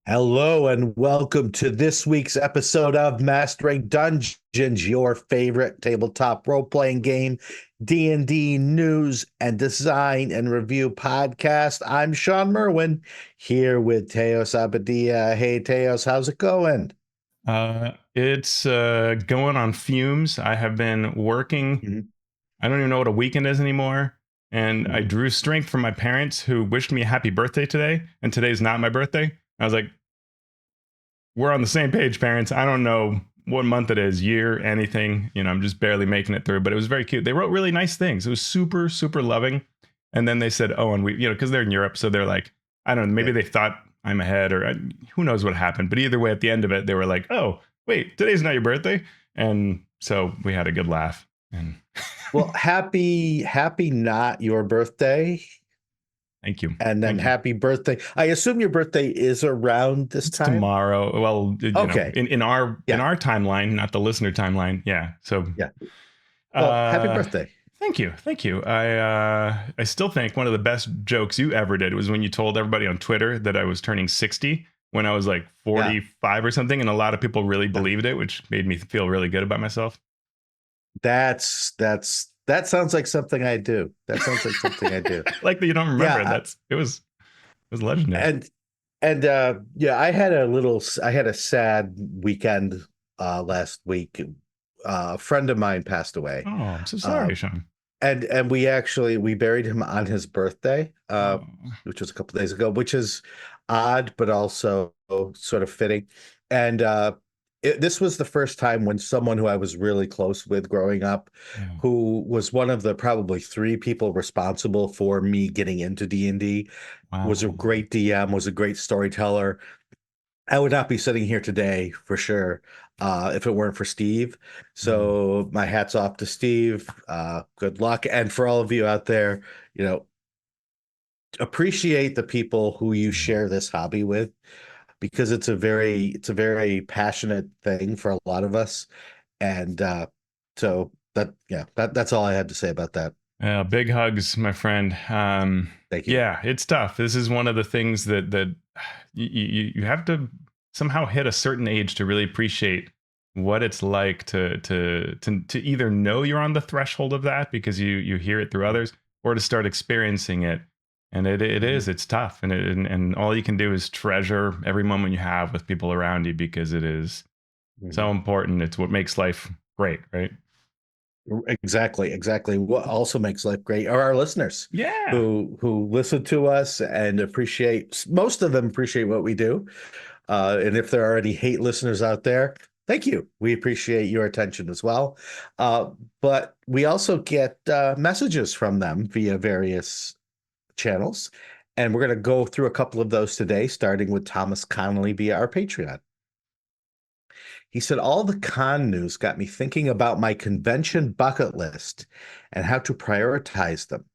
Hello and welcome to this week's episode of Mastering Dungeons, your favorite tabletop role-playing game, D&D news and design and review podcast. I'm Shawn Merwin here with Teos Abadia. Hey Teos, how's it going? It's going on fumes. I have been working. Mhm, I don't even know what a weekend is anymore. And I mhm. drew strength from my parents who wished me a happy birthday today. And today's not my birthday. I was like, we're on the same page, parents. I don't know what month it is, year, anything. I'm just barely making it through. But it was very cute. They wrote really nice things. It was super, super loving. And then they said, oh, and because they're in Europe. So they're like, I don't know, maybe Yeah. they thought I'm ahead or who knows what happened. But either way, at the end of it, they were like, oh, wait, today's not your birthday. And so we had a good laugh. And Well, happy not your birthday, thank you. and then Thank you. happy birthday. I assume your birthday is around this It's time. tomorrow. Well, Okay. in our Yeah. timeline, not the listener timeline. Yeah. So Yeah. Well, happy uh birthday. thank you. Thank you. I still think one of the best jokes you ever did was when you told everybody on Twitter that I was turning 60 when I was like Yeah. 45 or something, and a lot of people really Yeah. believed it, which made me feel really good about myself. That sounds like something I do. That sounds like something I do. Like that you don't remember. Yeah, It was legendary. yeah, I had a sad weekend last week. A friend of mine passed away. Oh, I'm so Uh sorry, Shawn. and we buried him on his birthday, Oh. which was a couple days ago, which is odd but also sort of fitting. And this was the first time when someone who I was really close with growing up, Yeah. who was one of the probably three people responsible for me getting into D&D, was a Wow. great DM, was a great storyteller. I would not be sitting here today for sure if it weren't for Steve. Mm. So my hat's off to Steve. Good luck. And for all of you out there, you know, appreciate the people who you Mm. share this hobby with, because it's a very passionate thing for a lot of us. And so that's all I had to say about that. Big hugs, my friend. Thank you. Yeah, it's tough. This is one of the things that you have to somehow hit a certain age to really appreciate what it's like to either know you're on the threshold of that because you hear it through others, or to start experiencing it. And Mhm. it's tough, and all you can do is treasure every moment you have with people around you because it is so Mhm. important. It's what makes life great, right? Exactly. What also makes life great are our listeners Yeah. who listen to us and appreciate. Most of them appreciate what we do. And if there are any hate listeners out there, thank you. We appreciate your attention as well. Uh, but we also get messages from them via various channels, and we're going to go through a couple of those today, starting with Thomas Connolly via our Patreon. He said, all the con news got me thinking about my convention bucket list and how to prioritize them.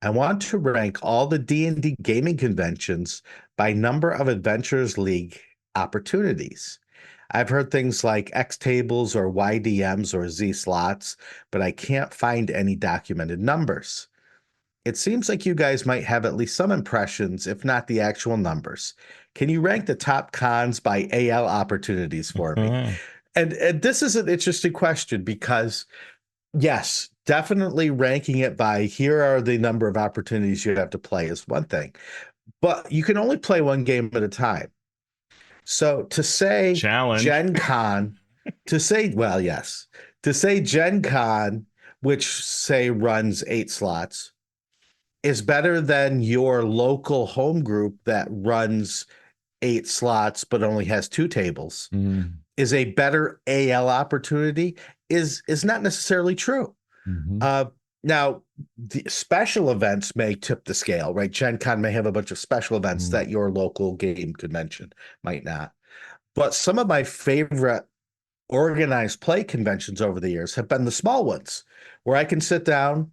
I want to rank all the D&D gaming conventions by number of Adventures League opportunities. I've heard things like X tables or YDMs or Z slots, but I can't find any documented numbers. It seems like you guys might have at least some impressions, if not the actual numbers. Can you rank the top cons by AL opportunities for me? And this is an interesting question because, yes, definitely ranking it by here are the number of opportunities you have to play is one thing, but you can only play one game at a time. So to say Challenge. Gen Con, well, yes, to say Gen Con, which say runs 8 slots, is better than your local home group that runs 8 slots but only has 2 tables, Mm. is a better AL opportunity, is not necessarily true. Hmm. Uh, Now, the special events may tip the scale, right? Gen Con may have a bunch of special events Mm. that your local game convention might not. But some of my favorite organized play conventions over the years have been the small ones, where I can sit down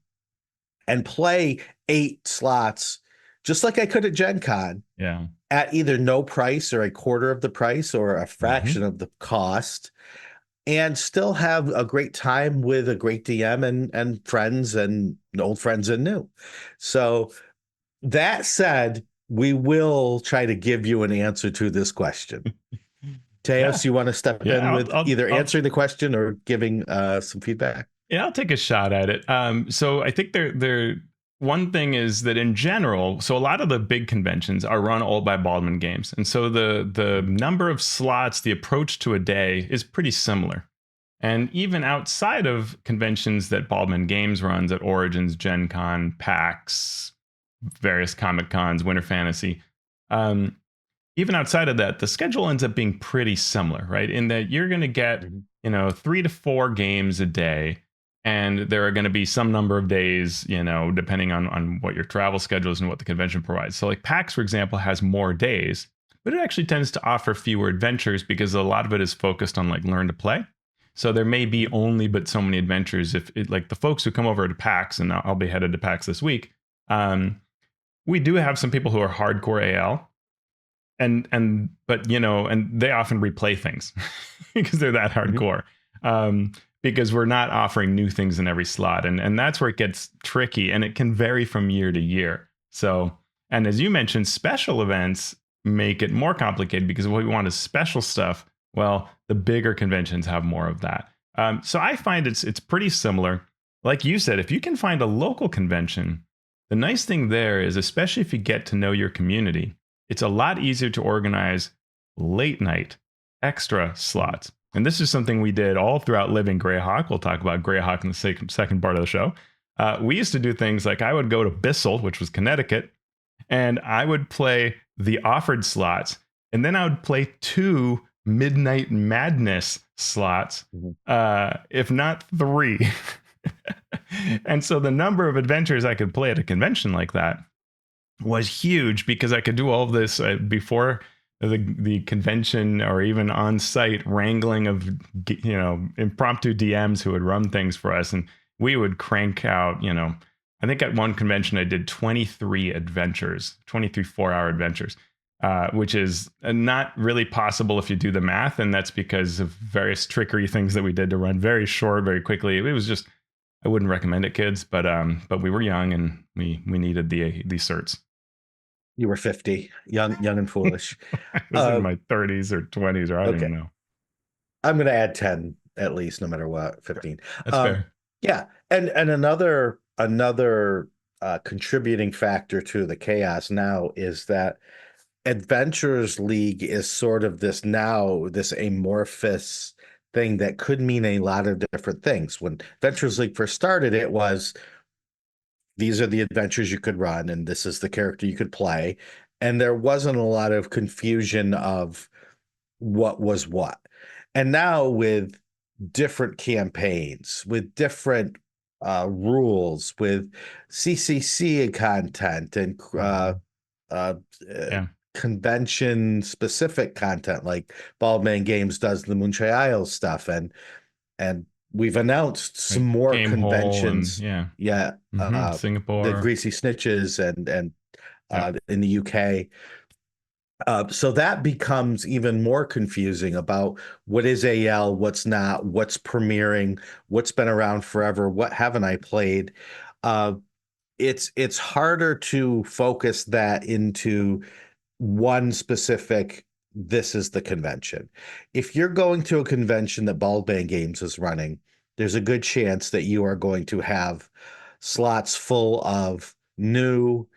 and play 8 slots just like I could at Gen Con Yeah. at either no price or a quarter of the price or a Hmm. fraction of the cost, and still have a great time with a great DM and friends and old friends and new. So that said, we will try to give you an answer to this question. Teos, Yeah. you want to step Yeah, in with either answering the question or giving some feedback? Yeah, I'll take a shot at it. So I think one thing is that in general, so a lot of the big conventions are run all by Baldwin Games, and so the number of slots, the approach to a day is pretty similar. And even outside of conventions that Baldwin Games runs at Origins, Gen Con, PAX, various Comic Cons, Winter Fantasy, um, even outside of that, the schedule ends up being pretty similar, right? In that you're going to get, 3 to 4 games a day, and there are going to be some number of days, depending on what your travel schedule is and what the convention provides. So, like PAX, for example, has more days, but it actually tends to offer fewer adventures because a lot of it is focused on like learn to play. So there may be only but so many adventures. If it, like the folks who come over to PAX, and I'll be headed to PAX this week, we do have some people who are hardcore AL, and they often replay things because they're that hardcore. Because we're not offering new things in every slot, and that's where it gets tricky, and it can vary from year to year. So, and as you mentioned, special events make it more complicated because what we want is special stuff. Well, the bigger conventions have more of that. So I find it's pretty similar. Like you said, if you can find a local convention, the nice thing there is, especially if you get to know your community, it's a lot easier to organize late night extra slots. And this is something we did all throughout living Greyhawk. We'll talk about Greyhawk in the second part of the show. We used to do things like I would go to Bissell, which was Connecticut, and I would play the offered slots, and then I would play 2 Midnight Madness slots, if not 3. And so the number of adventures I could play at a convention like that was huge because I could do all of this before the convention, or even on site wrangling of impromptu DMs who would run things for us, and we would crank out. I think at one convention I did 23 adventures, 23 4-hour adventures, which is not really possible if you do the math, and that's because of various trickery things that we did to run very short, very quickly. It was just, I wouldn't recommend it, kids, but we were young and we needed the certs. You were 50, young and foolish. I was in my 30s or 20s, or I don't even know. I'm going to add 10 at least, no matter what. 15. That's fair. Yeah, and another contributing factor to the chaos now is that Adventurers League is sort of this amorphous thing that could mean a lot of different things. When Adventurers League first started, it was, these are the adventures you could run, and this is the character you could play. And there wasn't a lot of confusion of what was what. And now with different campaigns, with different rules, with CCC content and convention-specific content, like Baldman Games does the Moonshine Isles stuff, and we've announced some more Game conventions. And, Singapore, the Greasy Snitches, and in the UK. So that becomes even more confusing about what is AL, what's not, what's premiering, what's been around forever, what haven't I played. It's harder to focus that into one specific, this is the convention. If you're going to a convention that Baldman Games is running, there's a good chance that you are going to have slots full of new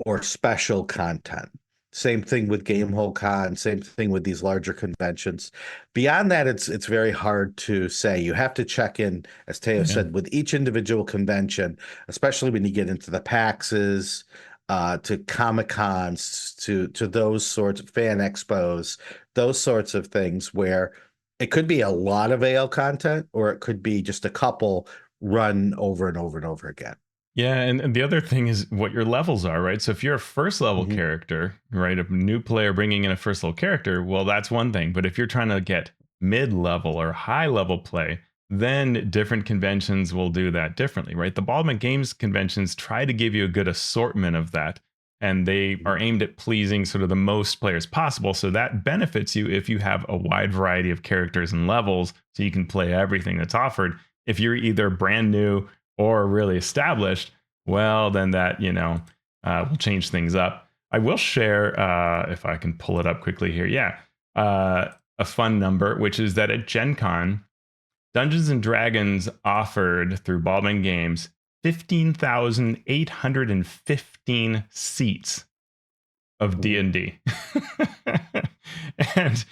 or special content. Same thing with Gamehole Con, same thing with these larger conventions. Beyond that, it's very hard to say. You have to check in, as Teo said, with each individual convention, especially when you get into the PAXs, to Comic Cons, to those sorts of fan expos, those sorts of things where it could be a lot of AL content, or it could be just a couple run over and over and over again. Yeah, and the other thing is what your levels are, right? So if you're a first level character, right, a new player bringing in a first level character, well, that's one thing. But if you're trying to get mid level or high level play, then different conventions will do that differently, right? The Baldwin Games conventions try to give you a good assortment of that, and they are aimed at pleasing sort of the most players possible. So that benefits you if you have a wide variety of characters and levels, so you can play everything that's offered. If you're either brand new or really established, well, then that will change things up. I will share, if I can pull it up quickly here. Yeah. A fun number, which is that at Gen Con, Dungeons and Dragons offered through Baldwin Games 15,815 seats of D&D. And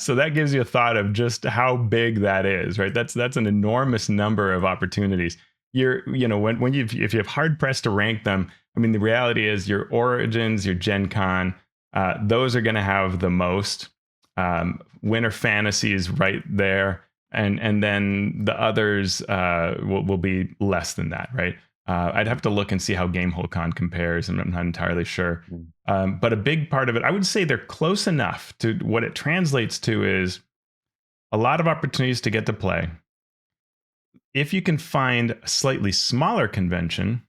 so that gives you a thought of just how big that is, right? That's an enormous number of opportunities. When if you have hard pressed to rank them, I mean, the reality is your Origins, your Gen Con, those are going to have the most. Winter Fantasy is right there, and then the others will be less than that, right? I'd have to look and see how Gamehole Con compares, and I'm not entirely sure. But a big part of it, I would say they're close enough to what it translates to is a lot of opportunities to get to play. If you can find a slightly smaller convention,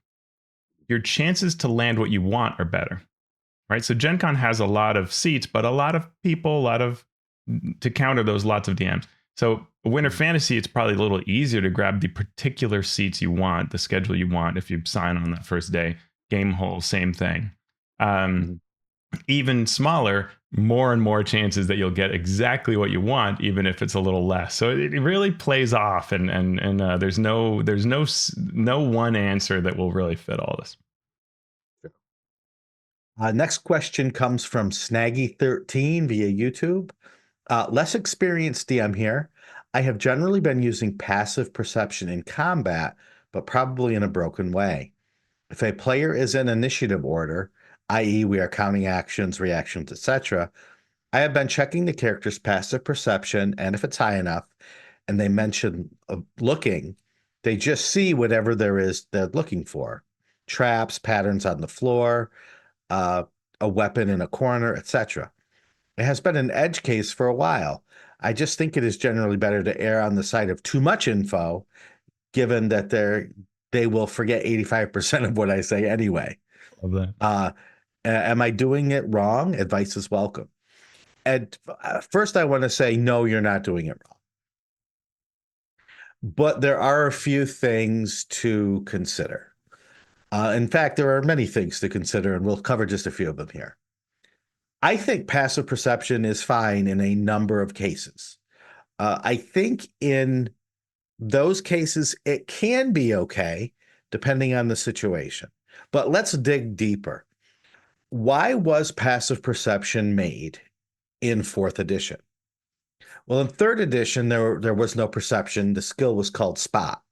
your chances to land what you want are better, right? So Gen Con has a lot of seats, but a lot of people, to counter those, lots of DMs. So Winter Fantasy, it's probably a little easier to grab the particular seats you want, the schedule you want, if you sign on that first day. Gamehole, same thing. Even smaller, more and more chances that you'll get exactly what you want, even if it's a little less. So it really plays off, and there's no one answer that will really fit all this. Next question comes from Snaggy13 via YouTube. Less experienced DM here. I have generally been using passive perception in combat, but probably in a broken way. If a player is in initiative order, i.e. we are counting actions, reactions, etc., I have been checking the character's passive perception, and if it's high enough, and they mention looking, they just see whatever there is they're looking for. Traps, patterns on the floor, a weapon in a corner, etc. It has been an edge case for a while. I just think it is generally better to err on the side of too much info, given that they will forget 85% of what I say anyway. Love that. Am I doing it wrong? Advice is welcome. And first, I want to say, no, you're not doing it wrong. But there are a few things to consider. In fact, there are many things to consider, and we'll cover just a few of them here. I think passive perception is fine in a number of cases. I think in those cases, it can be okay, depending on the situation. But let's dig deeper. Why was passive perception made in 4th edition? Well, in 3rd edition, there was no perception. The skill was called spot,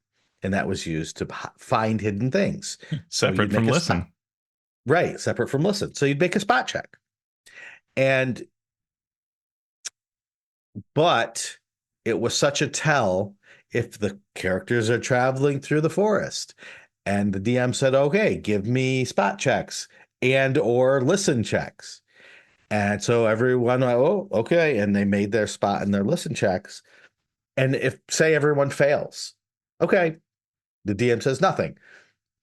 and that was used to find hidden things. Separate from listen. Right, separate from listen. So you'd make a spot check. But it was such a tell if the characters are traveling through the forest and the DM said, okay, give me spot checks and or listen checks. And so everyone went, oh, okay. And they made their spot and their listen checks. And if, say, everyone fails, okay, the DM says nothing.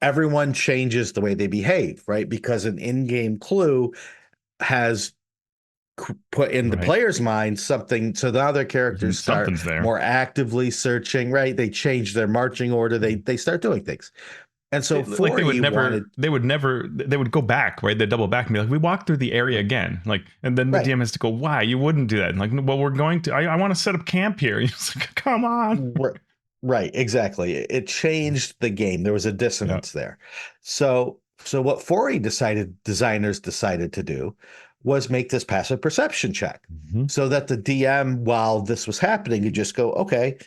Everyone changes the way they behave, right? Because an in-game clue has put in the player's mind something, so now their characters start more actively searching, right? They change their marching order. They start doing things. And so like they would go back, right? They double back and be like, we walked through the area again. Like, and then the DM has to go, why? You wouldn't do that. And like, well, we're going to, I want to set up camp here. It's like, come on. Right, exactly. It changed the game. There was a dissonance there. So what 4E designers decided to do was make this passive perception check so that the DM, while this was happening, could just go, okay,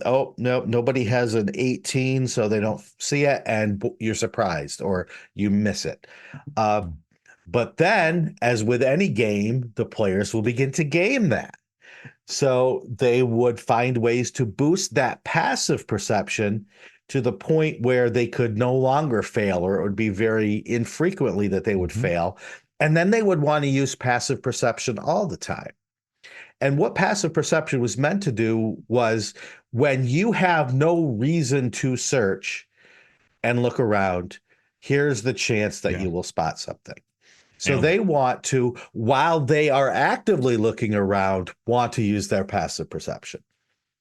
oh, no, nobody has an 18, so they don't see it, and you're surprised or you miss it. But then, as with any game, the players will begin to game that. So they would find ways to boost that passive perception to the point where they could no longer fail, or it would be very infrequently that they would fail. And then they would want to use passive perception all the time. And what passive perception was meant to do was, when you have no reason to search and look around, here's the chance that you will spot something. So they want to, while they are actively looking around, want to use their passive perception.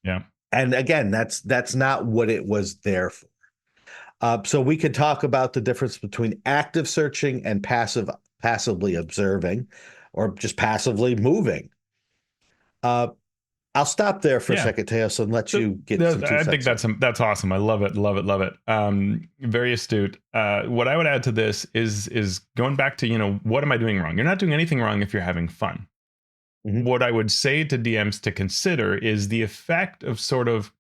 Yeah. And again, that's not what it was there for. So we could talk about the difference between active searching and passive passively observing or just passively moving. I'll stop there for a Yeah. second, Teos, and let So you get some two I think cents in. that's awesome. I love it, love it, love it. Very astute. What I would add to this is going back to, what am I doing wrong? You're not doing anything wrong if you're having fun. Mhm. What I would say to DMs to consider is the effect of sort of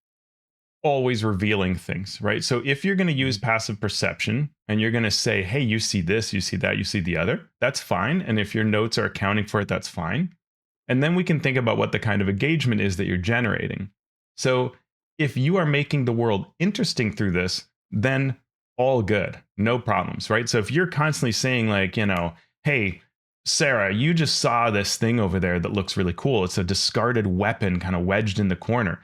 always revealing things, right? So if you're going to use Mhm. passive perception and you're going to say, hey, you see this, you see that, you see the other, that's fine. And if your notes are accounting for it, that's fine. And then we can think about what the kind of engagement is that you're generating. So if you are making the world interesting through this, then all good, no problems, right? So if you're constantly saying, like, hey, Sarah, you just saw this thing over there that looks really cool. It's a discarded weapon kind of wedged in the corner.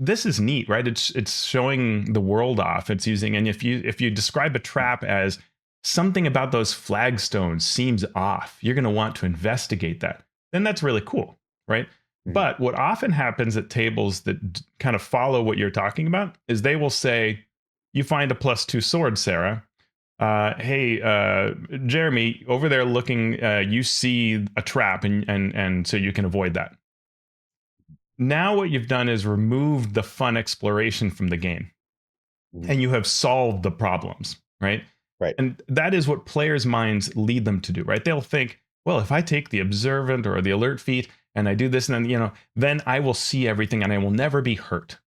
This is neat, right? It's showing the world off. It's using, and if you describe a trap as something about those flagstones seems off, you're going to want to investigate that. Then that's really cool, right? Mhm. But what often happens at tables that kind of follow what you're talking about is they will say, "You find a +2 sword, Sarah. Hey, Jeremy, over there looking, you see a trap, and so you can avoid that." Now what you've done is removed the fun exploration from the game Mhm. and you have solved the problems, right? Right. And that is what players' minds lead them to do, right? They'll think, well, if I take the observant or the alert feat and I do this, and then, then I will see everything and I will never be hurt.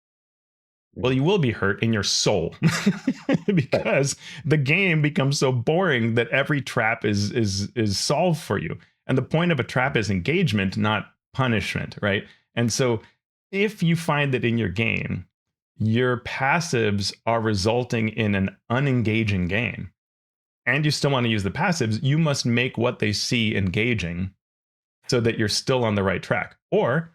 Well, Mhm. you will be hurt in your soul Right. because the game becomes so boring that every trap is solved for you. And the point of a trap is engagement, not punishment, right? And so if you find that in your game, your passives are resulting in an unengaging game, and you still want to use the passives, you must make what they see engaging so that you're still on the right track. Or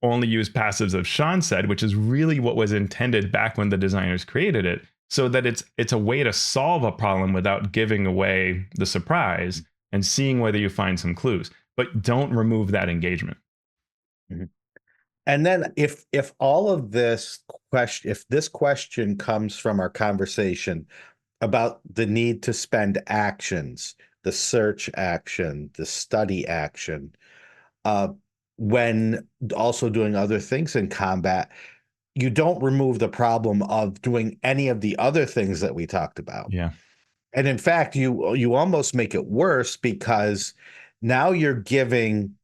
only use passives, as Shawn said, which is really what was intended back when the designers created it, so that it's a way to solve a problem without giving away the surprise and seeing whether you find some clues. But don't remove that engagement. Mhm. And then if all of this question, if this question comes from our conversation about the need to spend actions, the search action, the study action, uh, when also doing other things in combat, you don't remove the problem of doing any of the other things that we talked about. Yeah, And in fact, you almost make it worse because now you're giving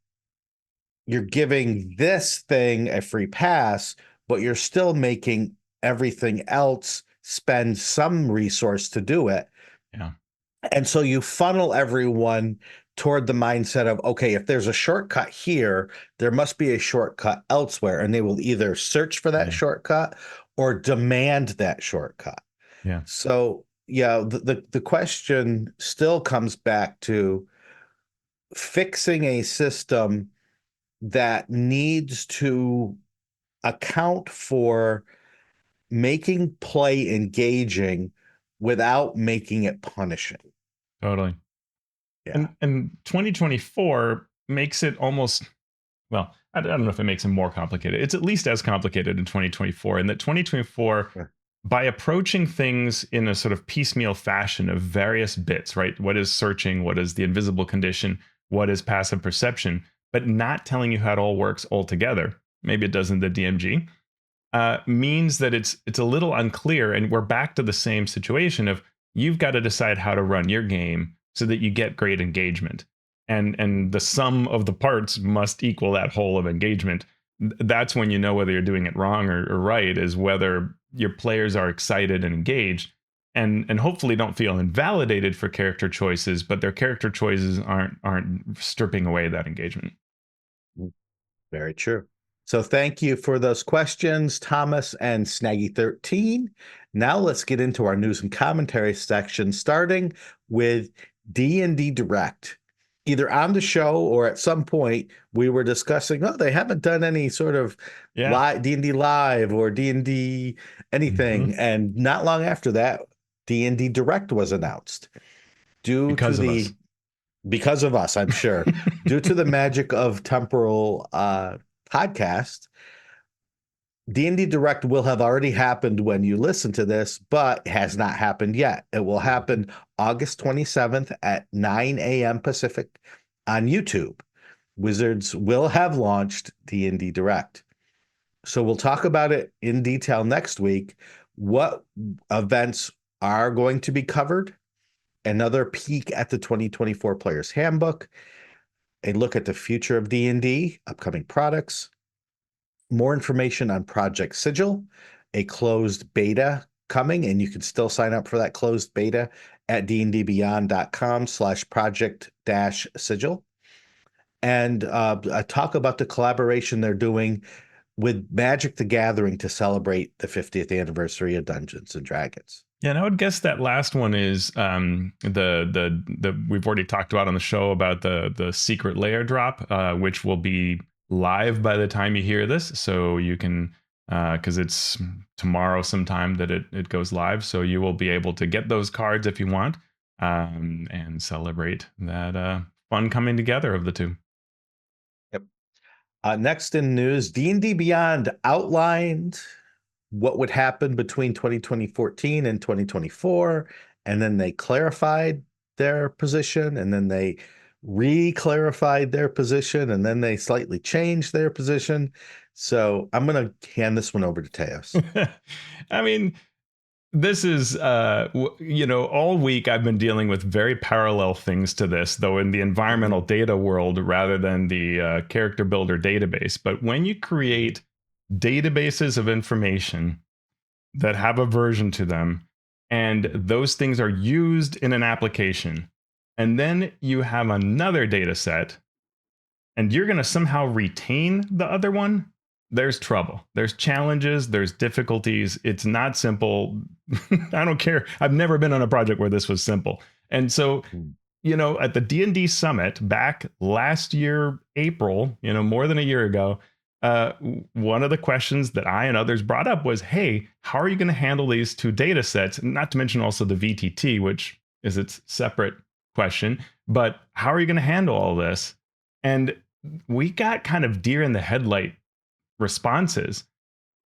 this thing a free pass, but you're still making everything else spend some resource to do it. yeah, And so you funnel everyone toward the mindset of, okay, if there's a shortcut here, there must be a shortcut elsewhere. And they will either search for that yeah, shortcut or demand that shortcut. yeah. So yeah, the question still comes back to fixing a system that needs to account for making play engaging without making it punishing. Totally. Yeah. And 2024 makes it almost, well, I don't know if it makes it more complicated. It's at least as complicated in 2024, and that 2024, Sure. by approaching things in a sort of piecemeal fashion of various bits, right? What is searching? What is the invisible condition? What is passive perception? But not telling you how it all works altogether. Maybe it does in the DMG. Means that it's a little unclear, and we're back to the same situation of you've got to decide how to run your game so that you get great engagement, and the sum of the parts must equal that whole of engagement. That's when you know whether you're doing it wrong or right, is whether your players are excited and engaged, and hopefully don't feel invalidated for character choices, but their character choices aren't stripping away that engagement. Very true. So thank you for those questions, Thomas and Snaggy13. Now let's get into our news and commentary section, starting with D&D Direct. Either on the show or at some point, we were discussing, oh, they haven't done any sort of Yeah. live D&D Live or D&D anything. Hmm. And not long after that, D&D Direct was announced. Due to Because of us. the Because of us, I'm sure, due to the magic of temporal podcast, D&D Direct will have already happened when you listen to this, but has not happened yet. It will happen August 27th at 9 a.m. Pacific on YouTube. Wizards will have launched D&D Direct. So we'll talk about it in detail next week. What events are going to be covered? Another peek at the 2024 Player's Handbook, a look at the future of D&D, upcoming products, more information on Project Sigil, a closed beta coming, and you can still sign up for that closed beta at dndbeyond.com/project-sigil. And a talk about the collaboration they're doing with Magic the Gathering to celebrate the 50th anniversary of Dungeons and Dragons. Yeah, and I would guess that last one is the we've already talked about on the show about the secret layer drop, which will be live by the time you hear this. So you can, because it's tomorrow sometime that it goes live. So you will be able to get those cards if you want, and celebrate that fun coming together of the two. Yep. Next in news, D&D Beyond outlined what would happen between 2014 and 2024, and then they clarified their position, and then they re-clarified their position, and then they slightly changed their position. So I'm going to hand this one over to Teos. I mean, this is all week I've been dealing with very parallel things to this, though in the environmental data world rather than the character builder database. But when you create databases of information that have a version to them, and those things are used in an application, and then you have another data set, and you're going to somehow retain the other one, there's trouble. There's challenges. There's difficulties. It's not simple. I don't care. I've never been on a project where this was simple. And so, at the D&D Summit back last year, April, more than a year ago, one of the questions that I and others brought up was, hey, how are you going to handle these two data sets? Not to mention also the VTT, which is its separate question, but how are you going to handle all this? And we got kind of deer in the headlight responses,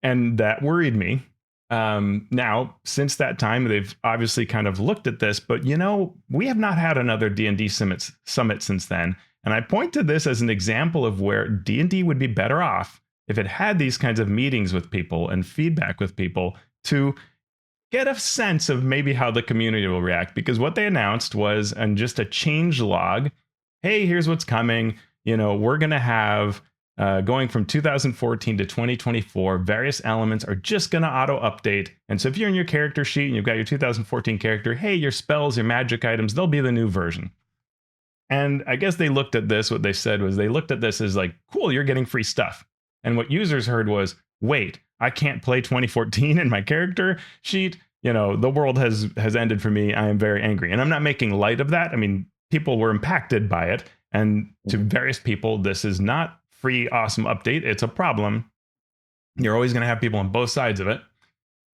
and that worried me. Now, since that time, they've obviously kind of looked at this, but we have not had another D&D summit since then. And I point to this as an example of where D&D would be better off if it had these kinds of meetings with people and feedback with people to get a sense of maybe how the community will react. Because what they announced was, and just a change log, hey, here's what's coming. We're going to have, going from 2014 to 2024, various elements are just going to auto update. And so if you're in your character sheet and you've got your 2014 character, hey, your spells, your magic items, they'll be the new version. And I guess they looked at this, what they said was they looked at this as like, cool, you're getting free stuff. And what users heard was, wait, I can't play 2014 in my character sheet. The world has ended for me. I am very angry. And I'm not making light of that. I mean, people were impacted by it. And to various people, this is not free, awesome update. It's a problem. You're always going to have people on both sides of it.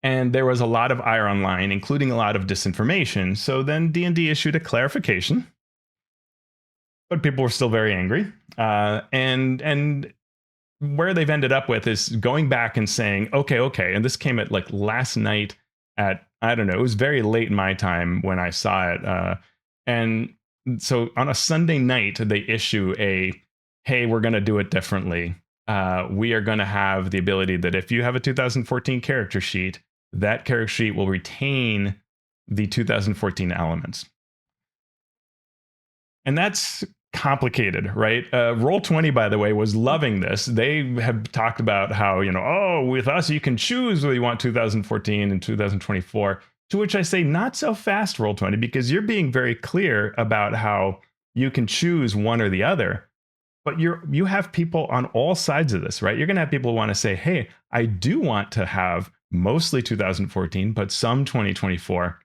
And there was a lot of ire online, including a lot of disinformation. So then D&D issued a clarification, but people were still very angry. And where they've ended up with is going back and saying, okay. And this came at like last night at, I don't know, it was very late in my time when I saw it. And so on a Sunday night, they issue hey, we're going to do it differently. We are going to have the ability that if you have a 2014 character sheet, that character sheet will retain the 2014 elements. And that's complicated, right? Roll20, by the way, was loving this. They have talked about how, with us, you can choose whether you want 2014 and 2024, to which I say, not so fast, Roll20, because you're being very clear about how you can choose one or the other. But you have people on all sides of this, right? You're going to have people who want to say, hey, I do want to have mostly 2014, but some 2024.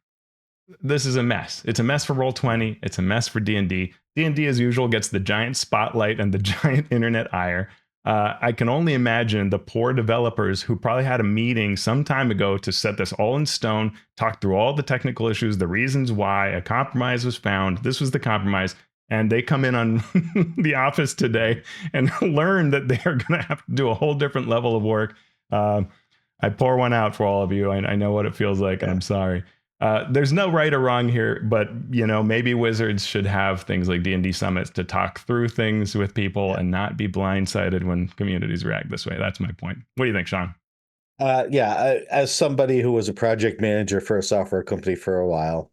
This is a mess. It's a mess for Roll20. It's a mess for D&D. D&D, as usual, gets the giant spotlight and the giant internet ire. I can only imagine the poor developers who probably had a meeting some time ago to set this all in stone, talk through all the technical issues, the reasons why a compromise was found. This was the compromise. And they come in on the office today and learn that they are going to have to do a whole different level of work. I pour one out for all of you. I know what it feels like, and I'm sorry. There's no right or wrong here, but maybe Wizards should have things like D&D summits to talk through things with people and not be blindsided when communities react this way. That's my point. What do you think, Shawn? As somebody who was a project manager for a software company for a while,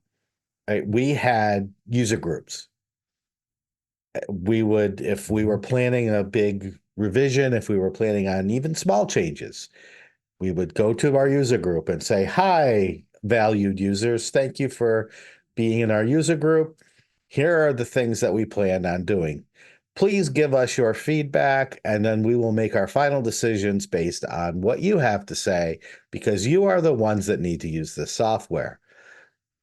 right, we had user groups. We would, if we were planning a big revision, if we were planning on even small changes, we would go to our user group and say, hi, valued users, thank you for being in our user group. Here are the things that we plan on doing. Please give us your feedback, and then we will make our final decisions based on what you have to say, because you are the ones that need to use this software.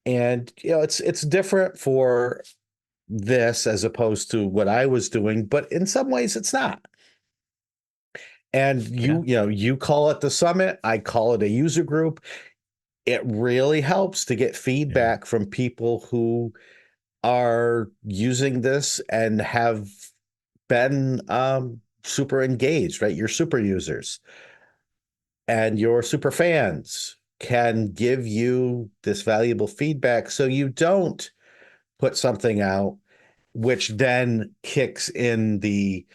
And it's different for this as opposed to what I was doing, but in some ways it's not. And you call it the summit, I call it a user group. It really helps to get feedback from people who are using this and have been super engaged, right? Your super users and your super fans can give you this valuable feedback so you don't put something out which then kicks in the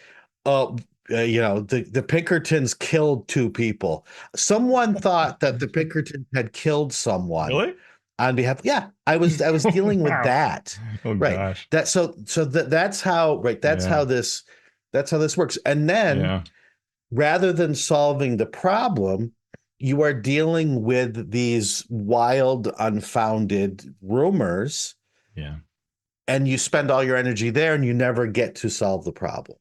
the Pinkertons killed 2 people. Someone thought that the Pinkertons had killed someone Really? on behalf. Yeah, I was dealing with Wow. that. Oh Right. gosh. That's how this works. And then rather than solving the problem, you are dealing with these wild, unfounded rumors. Yeah. And you spend all your energy there and you never get to solve the problem.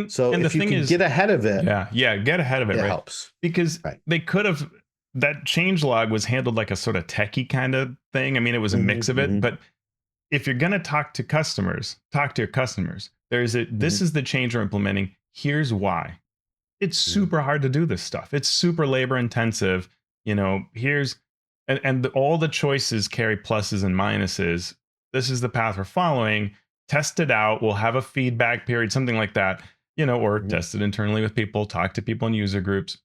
So and the if you thing can is, get ahead of it, get ahead of it, it right? helps. Because they could have, that changelog was handled like a sort of techie kind of thing. I mean, it was a mix of it, but if you're going to talk to your customers. This is the change we're implementing. Here's why. It's super hard to do this stuff. It's super labor intensive. All the choices carry pluses and minuses. This is the path we're following. Test it out. We'll have a feedback period, something like that, or test it internally with people, talk to people in user groups.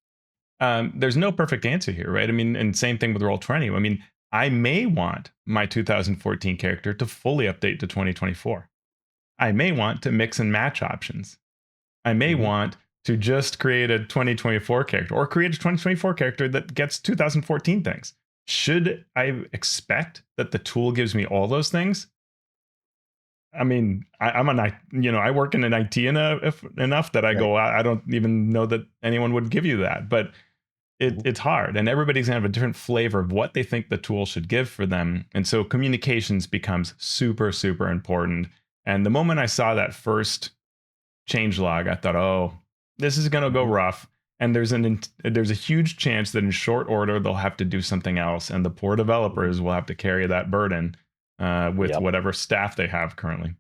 There's no perfect answer here, right? I mean, and same thing with Roll20. I mean, I may want my 2014 character to fully update to 2024. I may want to mix and match options. I may want to just create a 2024 character or create a 2024 character that gets 2014 things. Should I expect that the tool gives me all those things? I mean, I work in an IT enough that I go, I don't even know that anyone would give you that, but it's hard, and everybody's gonna have a different flavor of what they think the tool should give for them. And so communications becomes super, super important. And the moment I saw that first changelog, I thought, oh, this is gonna go rough. And there's a huge chance that in short order they'll have to do something else, and the poor developers will have to carry that burden with whatever staff they have currently.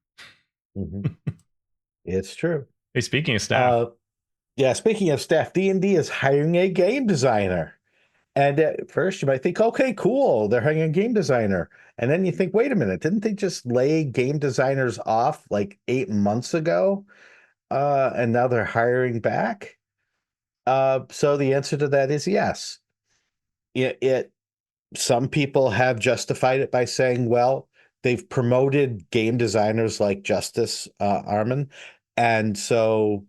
It's true. Hey, speaking of staff, speaking of staff, D&D is hiring a game designer. And at first you might think, okay, cool, they're hiring a game designer. And then you think, wait a minute, didn't they just lay game designers off like 8 months ago? And now they're hiring back? So the answer to that is yes. Some people have justified it by saying, well, they've promoted game designers like Justice Arman, and so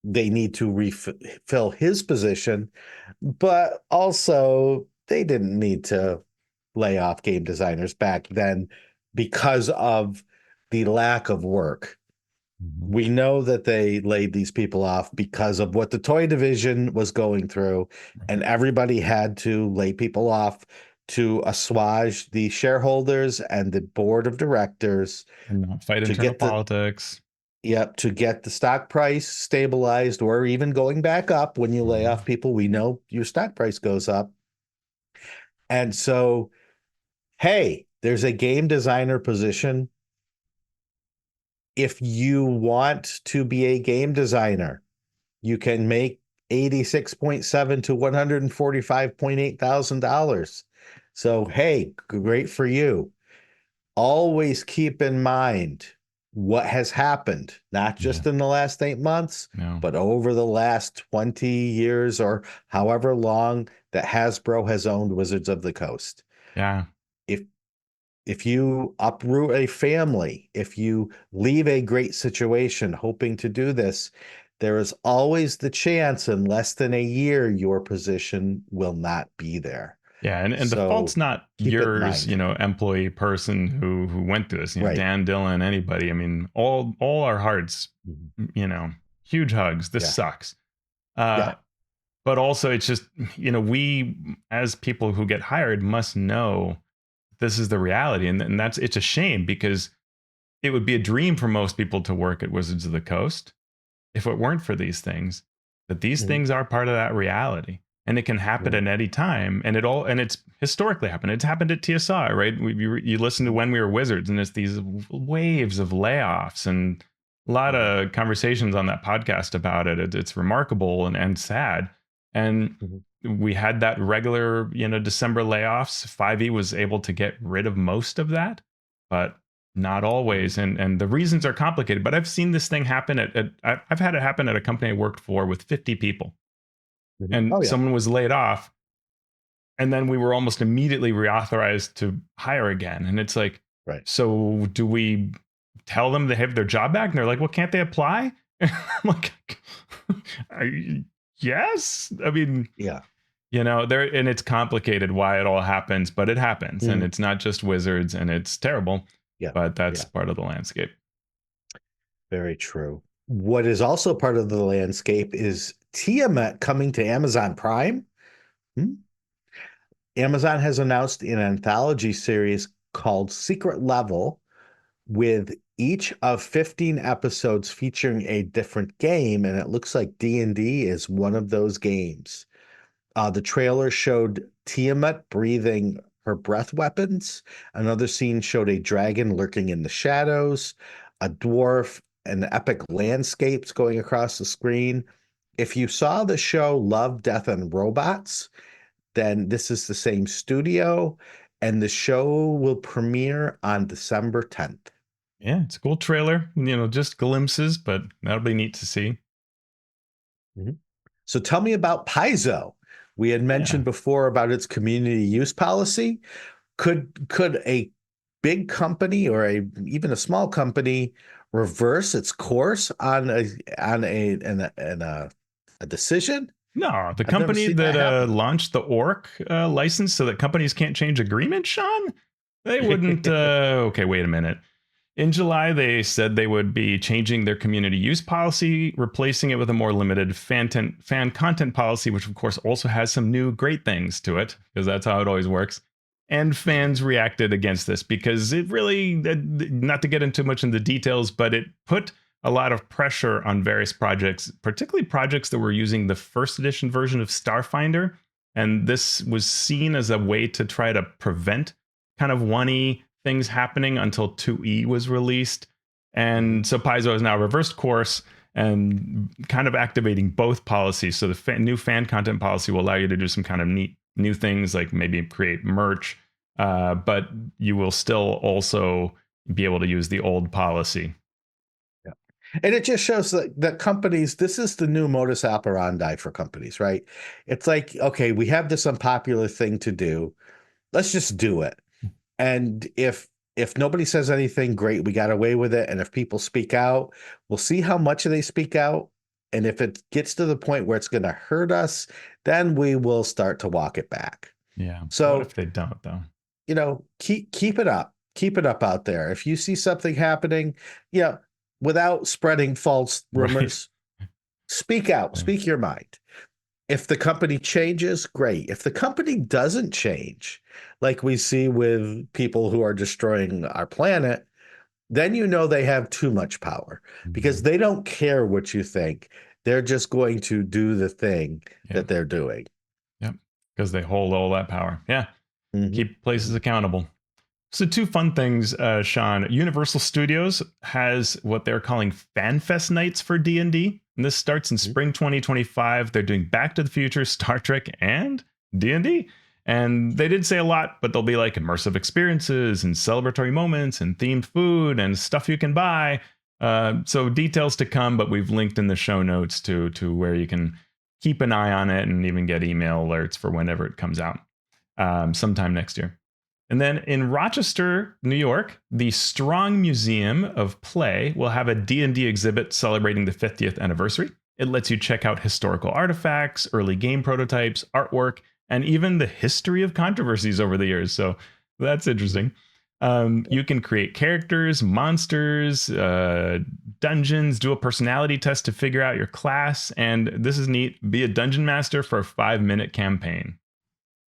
they need to refill his position. But also, they didn't need to lay off game designers back then because of the lack of work. We know that they laid these people off because of what the toy division was going through, and everybody had to lay people off to assuage the shareholders and the board of directors and not fight internal politics. To get the stock price stabilized or even going back up. When you lay off people, we know your stock price goes up. And so, hey, there's a game designer position. If you want to be a game designer, you can make $86.7 to $145,800. So, hey, great for you. Always keep in mind, what has happened, not Yeah. just in the last 8 months, No. but over the last 20 years or however long that Hasbro has owned Wizards of the Coast. Yeah. If if you uproot a family, if you leave a great situation hoping to do this, there is always the chance in less than a year your position will not be there. Yeah, and the fault's So not keep it in yours, mind. employee person who went through this, Right. Dan, Dylan, anybody. I mean, all our hearts, Mhm. huge hugs. This Yeah. sucks. Yeah. But also it's just, we as people who get hired must know this is the reality. And that's it's a shame because it would be a dream for most people to work at Wizards of the Coast if it weren't for these things. But these Mhm. things are part of that reality. And it can happen Right. at any time. And it's historically happened. It's happened at TSI, right? You listen to When We Were Wizards, and it's these waves of layoffs and a lot Mhm. of conversations on that podcast about it. It's remarkable and sad. And Mhm. we had that regular, December layoffs. 5e was able to get rid of most of that, but not Mhm. always. And the reasons are complicated. But I've seen this thing happen I've had it happen at a company I worked for with 50 people, Mhm. and Oh yeah. someone was laid off, and then we were almost immediately reauthorized to hire again. And it's like, Right. so do we tell them they have their job back? And they're like, well, can't they apply? I'm like, yes. I mean, Yeah. there, and it's complicated why it all happens, but it happens, and Mhm. it's not just Wizards, and it's terrible, Yeah. but that's Yeah. part of the landscape. Very true. What is also part of the landscape is Tiamat coming to Amazon Prime. Hmm? Amazon has announced an anthology series called Secret Level, with each of 15 episodes featuring a different game, and it looks like D&D is one of those games. The trailer showed Tiamat breathing her breath weapons. Another scene showed a dragon lurking in the shadows, a dwarf, and epic landscapes going across the screen. If you saw the show Love, Death, and Robots, then this is the same studio, and the show will premiere on December 10th. Yeah, it's a cool trailer. Just glimpses, but that'll be neat to see. Mhm. So tell me about Paizo. We had Yeah. mentioned before about its community use policy. Could a big company or even a small company reverse its course on a decision? No, the I've never company seen that that happen. launched the orc license so that companies can't change agreements, Shawn, they wouldn't. Okay, wait a minute. In July, they said they would be changing their community use policy, replacing it with a more limited fan content policy, which of course also has some new great things to it, because that's how it always works. And fans reacted against this because it really, not to get into much in the details, but it put a lot of pressure on various projects, particularly projects that were using the first edition version of Starfinder. And this was seen as a way to try to prevent kind of 1E things happening until 2E was released. Mhm. And so Paizo has now reversed course and kind of activating both policies. So the new fan content policy will allow you to do some kind of neat new things, like maybe create merch, but you will still also be able to use the old policy. Yeah. And it just shows that companies, this is the new modus operandi for companies, right? It's like, okay, we have this unpopular thing to do. Let's just do it. And if nobody says anything, great, we got away with it. And if people speak out, we'll see how much they speak out. And if it gets to the point where it's going to hurt us, then we will start to walk it back. Yeah. What So, if they don't, though? keep it up. Keep it up out there. If you see something happening, without spreading false Right. rumors, speak out, Yeah. speak your mind. If the company changes, great. If the company doesn't change, like we see with people who are destroying our planet, then they have too much power because Mhm. they don't care what you think. They're just going to do the thing Yeah. that they're doing. Yep. Because they hold all that power. Yeah. Mhm. Keep places Mhm. accountable. So, two fun things, Shawn. Universal Studios has what they're calling FanFest nights for D&D. And this starts in Mhm. spring 2025. They're doing Back to the Future, Star Trek, and D&D. And they did say a lot, but there'll be like immersive experiences and celebratory moments and themed food and stuff you can buy. So details to come, but we've linked in the show notes to where you can keep an eye on it and even get email alerts for whenever it comes out sometime next year. And then in Rochester, New York, the Strong Museum of Play will have a D&D exhibit celebrating the 50th anniversary. It lets you check out historical artifacts, early game prototypes, artwork, and even the history of controversies over the years. So that's interesting. You can create characters, monsters, dungeons, do a personality test to figure out your class. And this is neat. Be a dungeon master for a 5-minute campaign.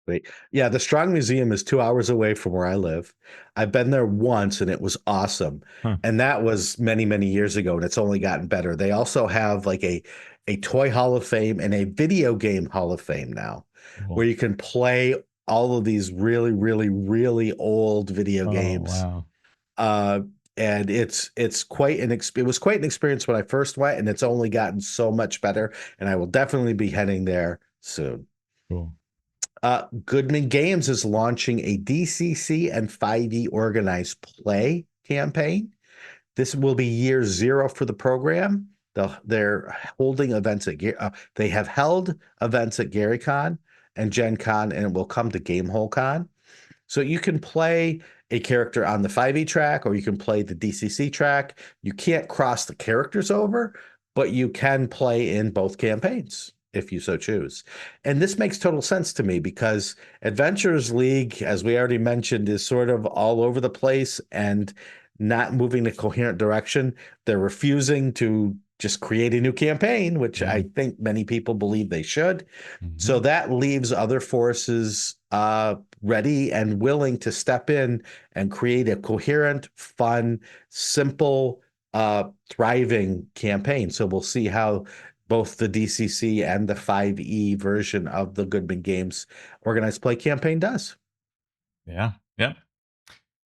Wait. Yeah, the Strong Museum is 2 hours away from where I live. I've been there once and it was awesome. Huh. And that was many, many years ago, and it's only gotten better. They also have like a toy Hall of Fame and a video game Hall of Fame now, Cool. where you can play all of these really, really, really old video games. Wow. And it was quite an experience when I first went, and it's only gotten so much better. And I will definitely be heading there soon. Cool. Goodman Games is launching a DCC and 5e organized play campaign. This will be year 0 for the program. They're holding events at they have held events at GaryCon and Gen Con, and it will come to Gamehole Con. So you can play a character on the 5e track, or you can play the DCC track. You can't cross the characters over, but you can play in both campaigns if you so choose. And this makes total sense to me because Adventurers League, as we already mentioned, is sort of all over the place and not moving in a coherent direction. They're refusing to just create a new campaign, which I think many people believe they should. So that leaves other forces ready and willing to step in and create a coherent, fun, simple, thriving campaign. So we'll see how both the DCC and the 5e version of the Goodman Games organized play campaign does. Yeah. Yep.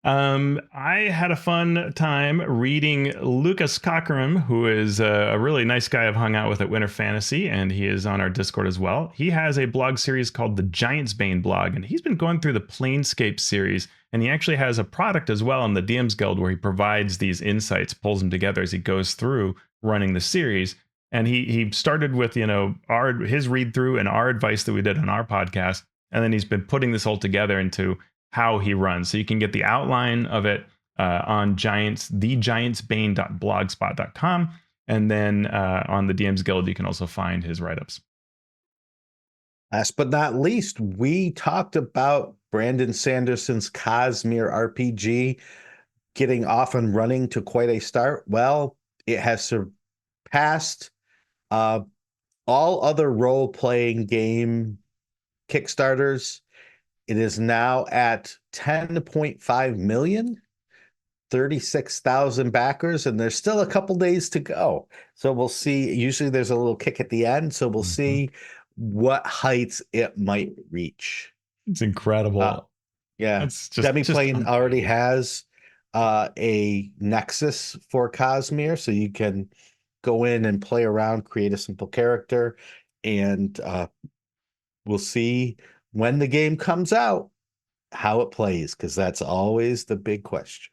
I had a fun time reading Lucas Cockram, who is a really nice guy I've hung out with at Winter Fantasy, and he is on our Discord as well. He has a blog series called the Giantsbane blog, and he's been going through the Planescape series, and he actually has a product as well in the DM's Guild where he provides these insights, pulls them together as he goes through running the series. And he started with, his read through and our advice that we did on our podcast. And then he's been putting this all together into how he runs. So you can get the outline of it on thegiantsbane.blogspot.com. And then on the DM's Guild, you can also find his write-ups. Last but not least, we talked about Brandon Sanderson's Cosmere RPG getting off and running to quite a start. Well, it has surpassed all other role-playing game Kickstarters. It is now at 10.5 million, 36,000 backers, and there's still a couple days to go. So we'll see. Usually there's a little kick at the end, so we'll see what heights it might reach. It's incredible. Yeah. It's just Demiplane already has a Nexus for Cosmere, so you can go in and play around, create a simple character, and we'll see when the game comes out how it plays, because that's always the big question.